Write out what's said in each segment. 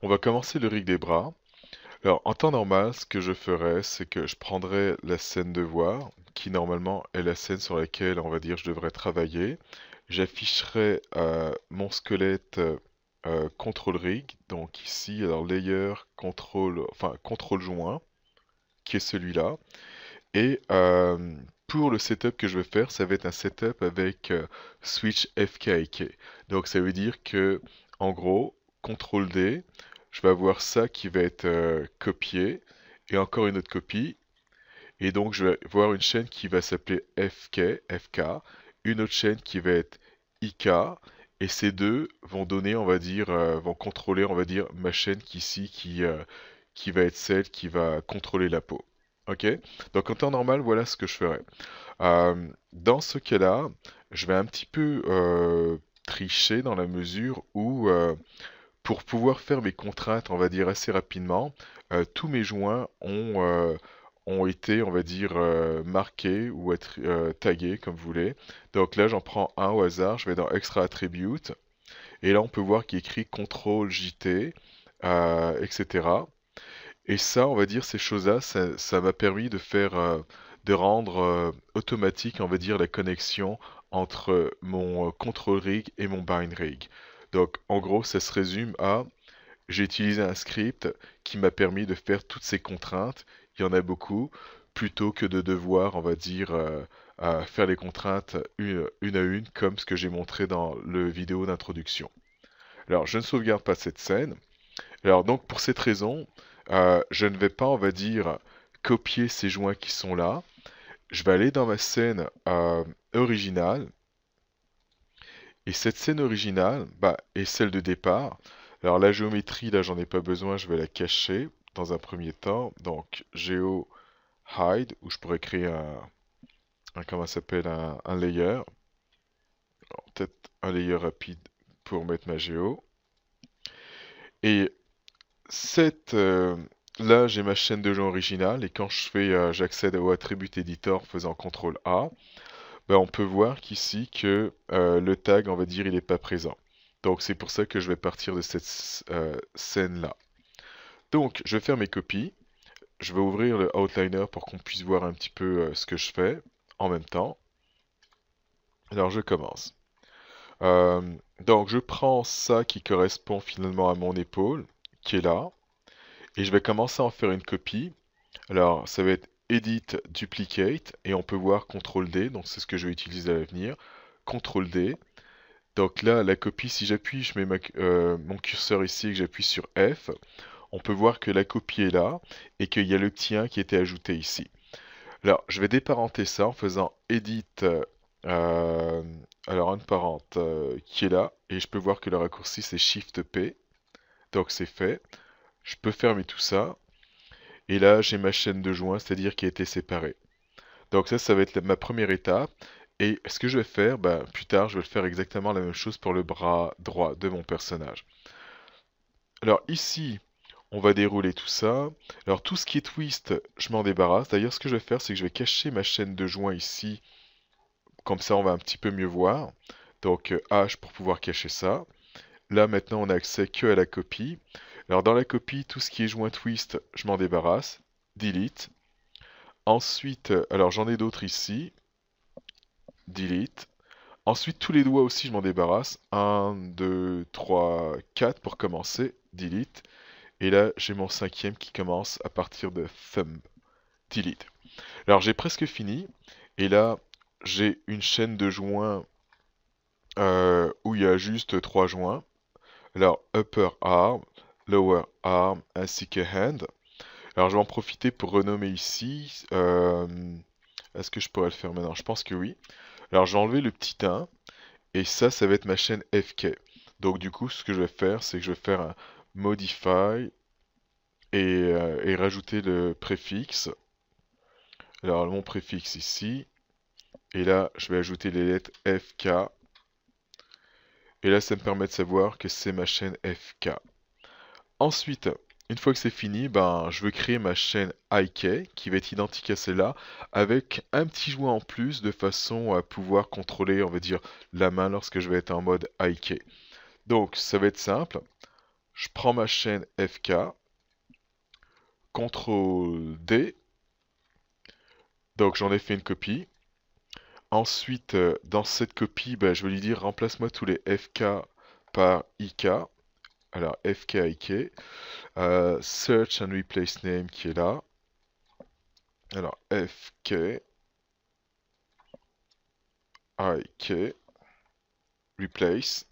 On va commencer le rig des bras. Alors, en temps normal, ce que je ferais, c'est que je prendrais la scène de voir, qui normalement est la scène sur laquelle, on va dire, je devrais travailler. J'afficherai mon squelette contrôle rig, donc ici, alors layer, contrôle, enfin contrôle joint, qui est celui-là. Et pour le setup que je vais faire, ça va être un setup avec switch FKIK. Donc ça veut dire que, en gros, CTRL D, je vais avoir ça qui va être copié, et encore une autre copie. Et donc je vais voir une chaîne qui va s'appeler FK, une autre chaîne qui va être IK, et ces deux vont donner, on va dire, vont contrôler, on va dire, ma chaîne qui va être celle qui va contrôler la peau. Ok? Donc en temps normal, voilà ce que je ferai. Dans ce cas-là, je vais un petit peu tricher dans la mesure où, pour pouvoir faire mes contraintes, on va dire assez rapidement, tous mes joints ont été, on va dire, marqués ou être tagués, comme vous voulez. Donc là, j'en prends un au hasard, je vais dans Extra Attribute, et là, on peut voir qu'il est écrit CTRL JT, etc. Et ça, on va dire, ces choses-là, ça m'a permis de faire, de rendre automatique, on va dire, la connexion entre mon control rig et mon bind rig. Donc, en gros, ça se résume à, j'ai utilisé un script qui m'a permis de faire toutes ces contraintes, il y en a beaucoup, plutôt que de devoir, on va dire, faire les contraintes une à une, comme ce que j'ai montré dans le vidéo d'introduction. Alors, je ne sauvegarde pas cette scène. Alors donc pour cette raison, je ne vais pas, on va dire, copier ces joints qui sont là. Je vais aller dans ma scène originale, et cette scène originale bah, est celle de départ. Alors la géométrie, là j'en ai pas besoin, je vais la cacher dans un premier temps. Donc geo hide, où je pourrais créer comment ça s'appelle, un layer. Alors, peut-être un layer rapide pour mettre ma géo. Et Cette, là, j'ai ma chaîne de jeu originale et quand je fais, j'accède au attribut editor en faisant CTRL A, ben, on peut voir qu'ici que le tag, on va dire, il n'est pas présent. Donc c'est pour ça que je vais partir de cette scène-là. Donc je vais faire mes copies. Je vais ouvrir le outliner pour qu'on puisse voir un petit peu ce que je fais en même temps. Alors je commence. Donc je prends ça qui correspond finalement à mon épaule, qui est là, et je vais commencer à en faire une copie. Alors, ça va être Edit Duplicate et on peut voir CTRL D, donc c'est ce que je vais utiliser à l'avenir. CTRL D. Donc là, la copie, si j'appuie, je mets mon curseur ici et que j'appuie sur F, on peut voir que la copie est là et qu'il y a le petit 1 qui a été ajouté ici. Alors, je vais déparenter ça en faisant Edit, euh, alors une parente qui est là et je peux voir que le raccourci c'est Shift P. Donc c'est fait. Je peux fermer tout ça. Et là, j'ai ma chaîne de joints, c'est-à-dire qui a été séparée. Donc ça va être ma première étape. Et ce que je vais faire, bah, plus tard, je vais faire exactement la même chose pour le bras droit de mon personnage. Alors ici, on va dérouler tout ça. Alors tout ce qui est twist, je m'en débarrasse. D'ailleurs, ce que je vais faire, c'est que je vais cacher ma chaîne de joints ici. Comme ça, on va un petit peu mieux voir. Donc H pour pouvoir cacher ça. Là, maintenant, on a accès que à la copie. Alors dans la copie, tout ce qui est joint twist, je m'en débarrasse. Delete. Ensuite, alors j'en ai d'autres ici. Delete. Ensuite, tous les doigts aussi, je m'en débarrasse. Un, 2, 3, 4 pour commencer. Delete. Et là, j'ai mon cinquième qui commence à partir de thumb. Delete. Alors, j'ai presque fini. Et là, j'ai une chaîne de joints où il y a juste trois joints. Alors, upper arm, lower arm, ainsi que hand. Alors, je vais en profiter pour renommer ici. Est-ce que je pourrais le faire maintenant? Je pense que oui. Alors, je vais enlever le petit 1. Et ça va être ma chaîne FK. Donc du coup, ce que je vais faire, c'est que je vais faire un modify et rajouter le préfixe. Alors mon préfixe ici. Et là, je vais ajouter les lettres FK. Et là, ça me permet de savoir que c'est ma chaîne FK. Ensuite, une fois que c'est fini, ben, je veux créer ma chaîne IK qui va être identique à celle-là avec un petit joint en plus de façon à pouvoir contrôler, on va dire, la main lorsque je vais être en mode IK. Donc, ça va être simple. je prends ma chaîne FK, CTRL D, donc j'en ai fait une copie. Ensuite, dans cette copie, bah, je vais lui dire remplace-moi tous les FK par IK. Alors FK IK. Search and replace name qui est là. Alors FK IK replace.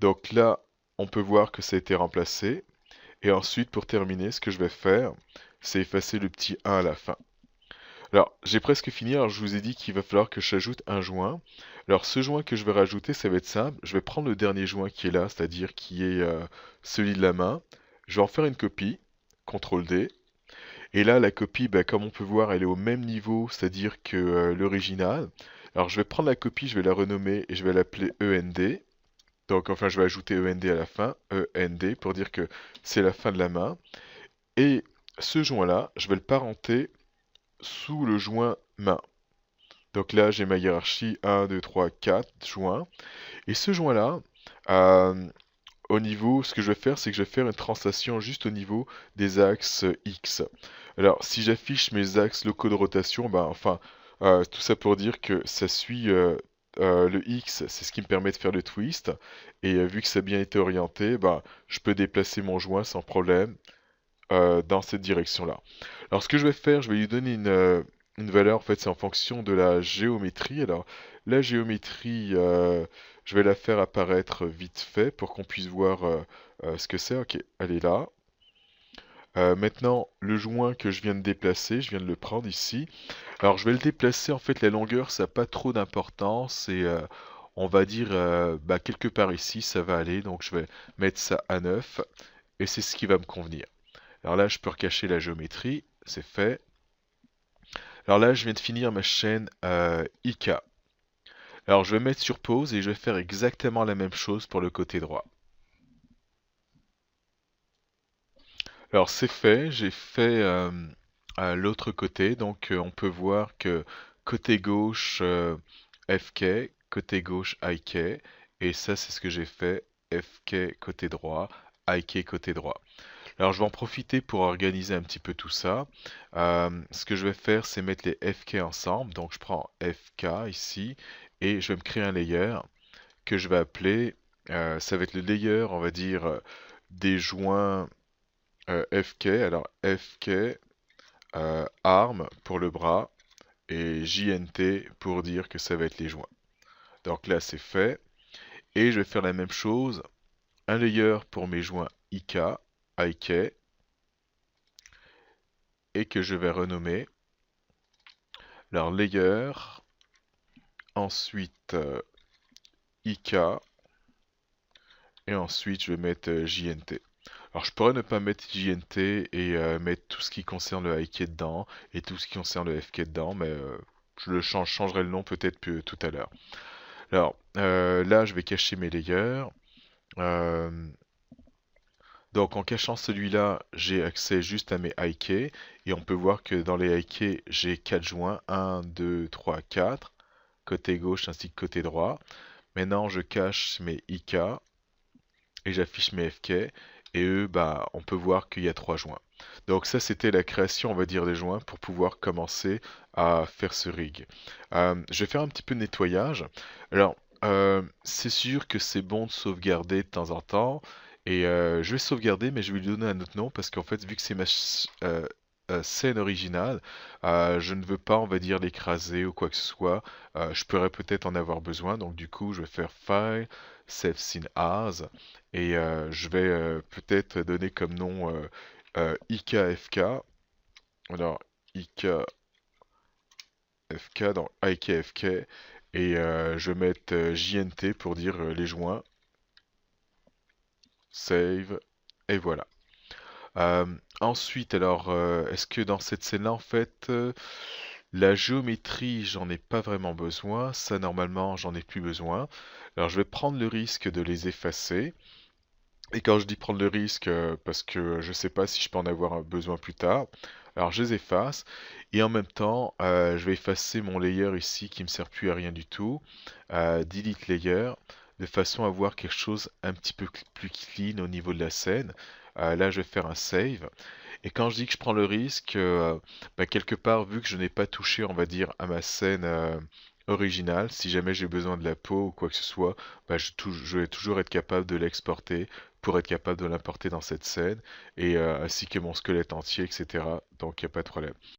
Donc là, on peut voir que ça a été remplacé. Et ensuite, pour terminer, ce que je vais faire, c'est effacer le petit 1 à la fin. Alors, j'ai presque fini. Alors, je vous ai dit qu'il va falloir que j'ajoute un joint. Alors, ce joint que je vais rajouter, ça va être simple. Je vais prendre le dernier joint qui est là, c'est-à-dire qui est celui de la main. Je vais en faire une copie. CTRL D. Et là, la copie, bah, comme on peut voir, elle est au même niveau, c'est-à-dire que l'original. Alors, je vais prendre la copie, je vais la renommer et je vais l'appeler END. Donc, enfin, je vais ajouter END à la fin, END, pour dire que c'est la fin de la main. Et ce joint-là, je vais le parenter sous le joint main. Donc là, j'ai ma hiérarchie 1, 2, 3, 4 joints. Et ce joint-là, euh, au niveau, ce que je vais faire, c'est que je vais faire une translation juste au niveau des axes X. Alors, si j'affiche mes axes locaux de rotation, ben, enfin, tout ça pour dire que ça suit le X, c'est ce qui me permet de faire le twist. Et vu que ça a bien été orienté, ben, je peux déplacer mon joint sans problème dans cette direction-là. Alors ce que je vais faire, je vais lui donner une valeur, en fait c'est en fonction de la géométrie. Alors la géométrie, je vais la faire apparaître vite fait pour qu'on puisse voir ce que c'est. Ok, elle est là. Maintenant, le joint que je viens de déplacer, je viens de le prendre ici. Alors je vais le déplacer, en fait la longueur ça n'a pas trop d'importance et on va dire bah, quelque part ici ça va aller. Donc je vais mettre ça à 9 et c'est ce qui va me convenir. Alors là, je peux recacher la géométrie, c'est fait. Alors là, je viens de finir ma chaîne IK. Alors je vais mettre sur pause et je vais faire exactement la même chose pour le côté droit. Alors c'est fait, j'ai fait à l'autre côté, donc on peut voir que côté gauche FK, côté gauche IK, et ça c'est ce que j'ai fait, FK côté droit, IK côté droit. Alors je vais en profiter pour organiser un petit peu tout ça. Ce que je vais faire, c'est mettre les FK ensemble. Donc je prends FK ici et je vais me créer un layer que je vais appeler, ça va être le layer, on va dire, des joints FK. Alors FK arm pour le bras et JNT pour dire que ça va être les joints. Donc là c'est fait. Et je vais faire la même chose, un layer pour mes joints IK, IK, et que je vais renommer. Alors layer, ensuite IK, et ensuite je vais mettre JNT. Alors je pourrais ne pas mettre JNT et mettre tout ce qui concerne le IK dedans et tout ce qui concerne le FK dedans, mais je le changerai le nom peut-être tout à l'heure. Alors là je vais cacher mes layers. Donc en cachant celui-là, j'ai accès juste à mes IK et on peut voir que dans les IK, j'ai 4 joints, 1, 2, 3, 4, côté gauche ainsi que côté droit. Maintenant, je cache mes IK et j'affiche mes FK et eux, bah, on peut voir qu'il y a 3 joints. Donc ça, c'était la création, on va dire, des joints pour pouvoir commencer à faire ce rig. Je vais faire un petit peu de nettoyage. Alors, c'est sûr que c'est bon de sauvegarder de temps en temps. Et je vais sauvegarder, mais je vais lui donner un autre nom parce qu'en fait, vu que c'est ma scène originale, je ne veux pas, on va dire, l'écraser ou quoi que ce soit. Je pourrais peut-être en avoir besoin, donc du coup, je vais faire File, Save Scene As, et je vais peut-être donner comme nom IKFK. Alors, IKFK, donc IKFK, et je vais mettre JNT pour dire les joints. Save, et voilà. Ensuite, alors, est-ce que dans cette scène-là, en fait, la géométrie, j'en ai pas vraiment besoin. Ça, normalement, j'en ai plus besoin. Alors, je vais prendre le risque de les effacer. Et quand je dis prendre le risque, parce que je sais pas si je peux en avoir un besoin plus tard, alors je les efface. Et en même temps, je vais effacer mon layer ici qui me sert plus à rien du tout. Delete layer. de façon à avoir quelque chose un petit peu plus clean au niveau de la scène. Là, je vais faire un save. Et quand je dis que je prends le risque, bah, quelque part, vu que je n'ai pas touché, on va dire, à ma scène originale, si jamais j'ai besoin de la peau ou quoi que ce soit, bah, je vais toujours être capable de l'exporter pour être capable de l'importer dans cette scène, et ainsi que mon squelette entier, etc. Donc il n'y a pas de problème.